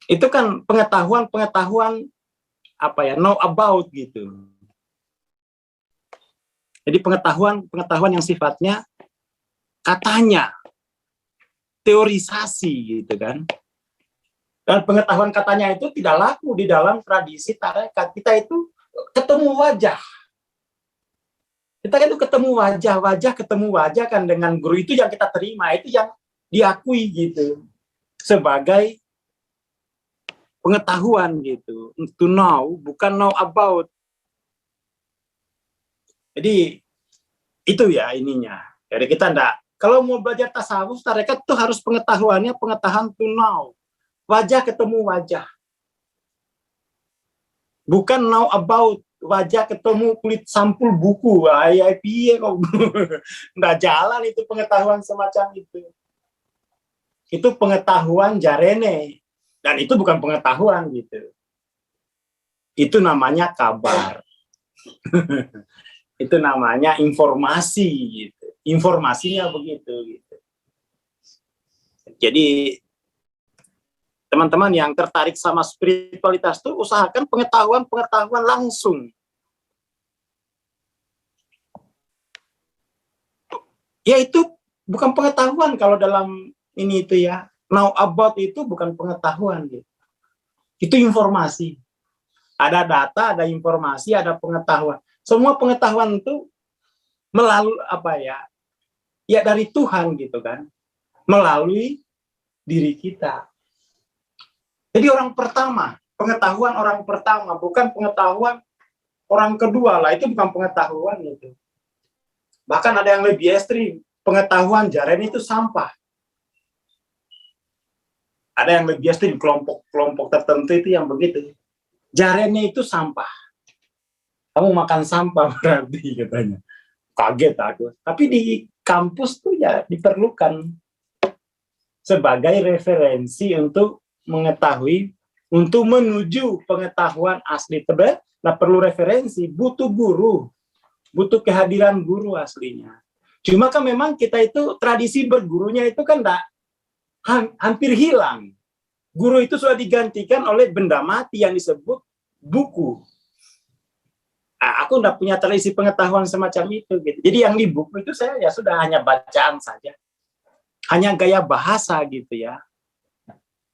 Itu kan pengetahuan apa ya, know about gitu. Jadi pengetahuan yang sifatnya katanya, teorisasi gitu kan. Dan pengetahuan katanya itu tidak laku di dalam tradisi tarekat. Kita itu ketemu wajah. Kita kan itu ketemu wajah kan dengan guru itu yang kita terima, itu yang diakui gitu sebagai pengetahuan gitu. To know, bukan know about. Jadi itu ya ininya. Jadi kita kalau mau belajar tasawuf, tarekat itu harus pengetahuan to know. Wajah ketemu wajah. Bukan know about, wajah ketemu kulit sampul buku. Piye kok. Nggak jalan itu pengetahuan semacam itu. Itu pengetahuan jarene. Dan itu bukan pengetahuan gitu. Itu namanya kabar. Itu namanya informasi gitu. Informasinya begitu gitu. Jadi teman-teman yang tertarik sama spiritualitas itu usahakan pengetahuan langsung. Ya itu bukan pengetahuan kalau dalam ini itu ya. Know about itu bukan pengetahuan gitu. Itu informasi. Ada data, ada informasi, ada pengetahuan. Semua pengetahuan itu melalui apa ya? Ya dari Tuhan gitu kan. Melalui diri kita. Jadi orang pertama, pengetahuan orang pertama, bukan pengetahuan orang kedua lah. Itu bukan pengetahuan itu. Bahkan ada yang lebih ekstrim. Pengetahuan Jaren itu sampah. Ada yang lebih ekstrim, kelompok tertentu itu yang begitu. Jarennya itu sampah. Kamu makan sampah berarti katanya. Kaget aku. Tapi di kampus tuh ya diperlukan sebagai referensi untuk mengetahui, untuk menuju pengetahuan asli. Nah, perlu referensi, butuh guru, butuh kehadiran guru aslinya. Cuma kan memang kita itu tradisi bergurunya itu kan hampir hilang. Guru itu sudah digantikan oleh benda mati yang disebut buku. Aku enggak punya tradisi pengetahuan semacam itu gitu. Jadi yang di buku itu saya ya sudah hanya bacaan saja. Hanya gaya bahasa gitu ya.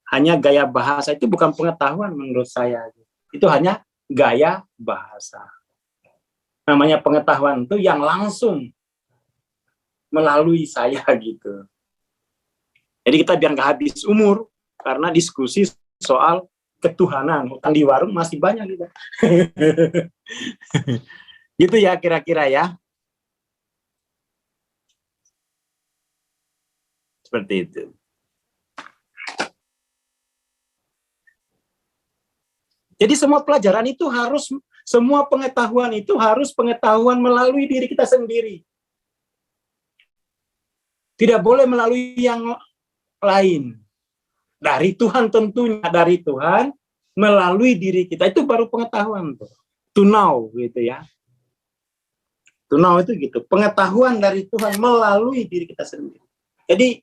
Hanya gaya bahasa itu bukan pengetahuan menurut saya. Itu hanya gaya bahasa. Namanya pengetahuan itu yang langsung melalui saya gitu. Jadi kita biar nggak habis umur karena diskusi soal ketuhanan. Utang di warung masih banyak gitu. Gitu ya kira-kira ya. Seperti itu. Jadi semua pelajaran itu harus, semua pengetahuan itu harus pengetahuan melalui diri kita sendiri. Tidak boleh melalui yang lain. Dari Tuhan tentunya, dari Tuhan melalui diri kita. Itu baru pengetahuan tuh. To know gitu ya. To know itu gitu. Pengetahuan dari Tuhan melalui diri kita sendiri. Jadi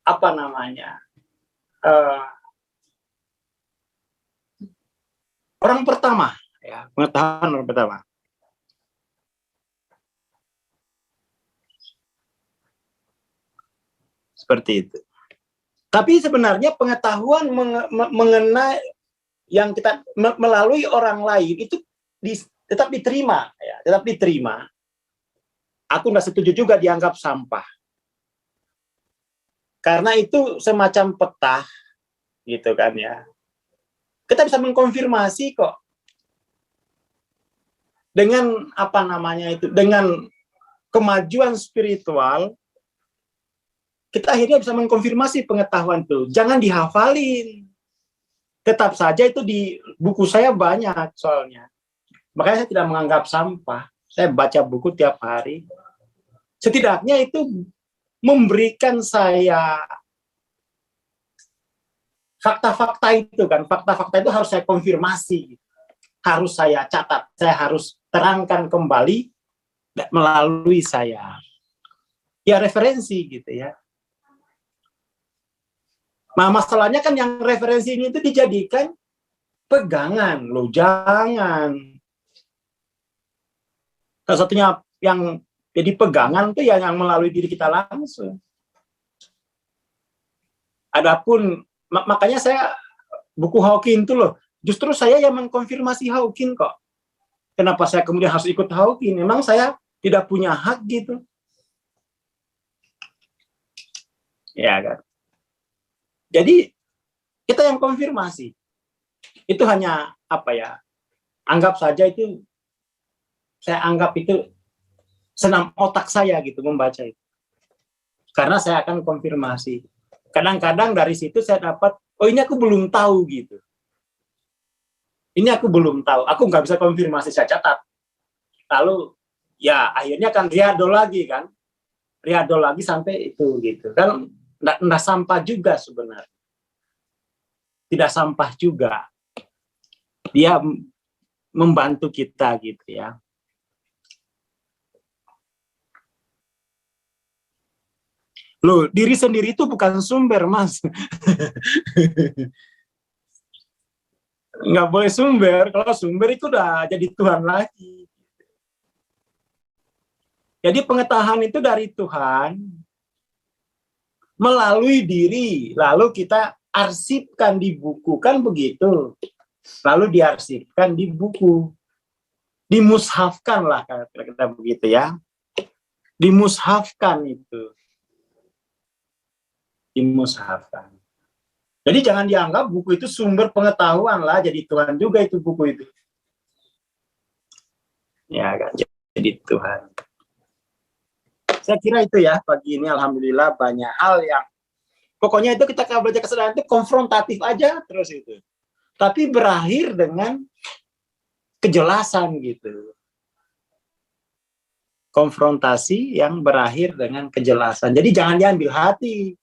apa namanya? Orang pertama ya, pengetahuan orang pertama. Seperti itu. Tapi sebenarnya pengetahuan mengenai yang kita melalui orang lain itu tetap diterima, ya, tetap diterima. Aku nggak setuju juga dianggap sampah, karena itu semacam peta, gitu kan ya. Kita bisa mengkonfirmasi kok dengan apa namanya itu, dengan kemajuan spiritual. Kita akhirnya bisa mengkonfirmasi pengetahuan itu. Jangan dihafalin. Tetap saja itu di buku saya banyak soalnya. Makanya saya tidak menganggap sampah. Saya baca buku tiap hari. Setidaknya itu memberikan saya fakta-fakta itu kan. Fakta-fakta itu harus saya konfirmasi. Harus saya catat. Saya harus terangkan kembali melalui saya. Ya referensi gitu ya. Nah, masalahnya kan yang referensi ini itu dijadikan pegangan. Loh, jangan. Salah satunya yang jadi pegangan itu yang melalui diri kita langsung. Adapun, makanya saya, buku Hawking itu loh, justru saya yang mengkonfirmasi Hawking kok. Kenapa saya kemudian harus ikut Hawking? Memang saya tidak punya hak gitu. Ya kan? Jadi kita yang konfirmasi. Itu hanya apa ya? Anggap saja itu, saya anggap itu senam otak saya gitu membaca itu. Karena saya akan konfirmasi. Kadang-kadang dari situ saya dapat, oh ini aku belum tahu gitu. Ini aku belum tahu. Aku nggak bisa konfirmasi, saya catat. Lalu ya akhirnya kan riado lagi kan. Riado lagi sampai itu gitu. Dan nggak sampah juga sebenarnya. tidak sampah juga. Dia membantu kita gitu ya. Loh, diri sendiri itu bukan sumber, Mas. Nggak boleh sumber. Kalau sumber itu udah jadi Tuhan lagi. Jadi pengetahuan itu dari Tuhan melalui diri. Lalu kita arsipkan di buku. Kan begitu. Lalu diarsipkan di buku. Dimushafkan lah, kata begitu ya. Dimushafkan itu. Dimushafkan. Jadi jangan dianggap buku itu sumber pengetahuan lah, jadi Tuhan juga itu buku itu. Ya kan, jadi Tuhan. Saya kira itu ya, pagi ini alhamdulillah banyak hal yang, pokoknya itu kita kalau belajar kesadaran itu konfrontatif aja terus itu. Tapi berakhir dengan kejelasan gitu. Konfrontasi yang berakhir dengan kejelasan. Jadi jangan diambil hati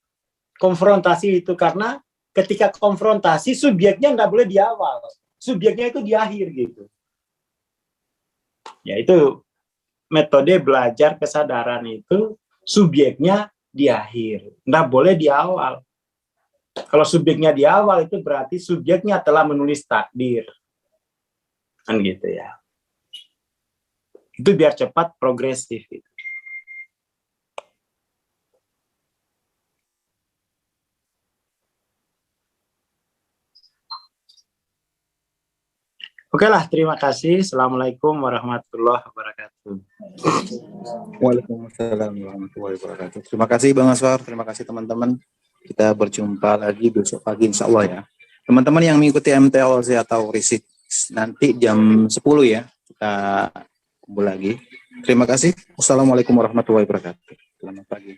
konfrontasi itu, karena ketika konfrontasi subjeknya nggak boleh di awal, subjeknya itu di akhir gitu. Ya itu metode belajar kesadaran itu subjeknya di akhir, nggak boleh di awal. Kalau subjeknya di awal itu berarti subjeknya telah menulis takdir, kan gitu ya. Itu biar cepat progresif gitu. Oke lah, terima kasih. Assalamualaikum warahmatullahi wabarakatuh. Waalaikumsalam warahmatullahi wabarakatuh. Terima kasih Bang Aswar, terima kasih teman-teman. Kita berjumpa lagi besok pagi insya Allah ya. Teman-teman yang mengikuti MTLC atau RISIK nanti jam 10 ya, kita kumpul lagi. Terima kasih. Wassalamualaikum warahmatullahi wabarakatuh. Selamat pagi.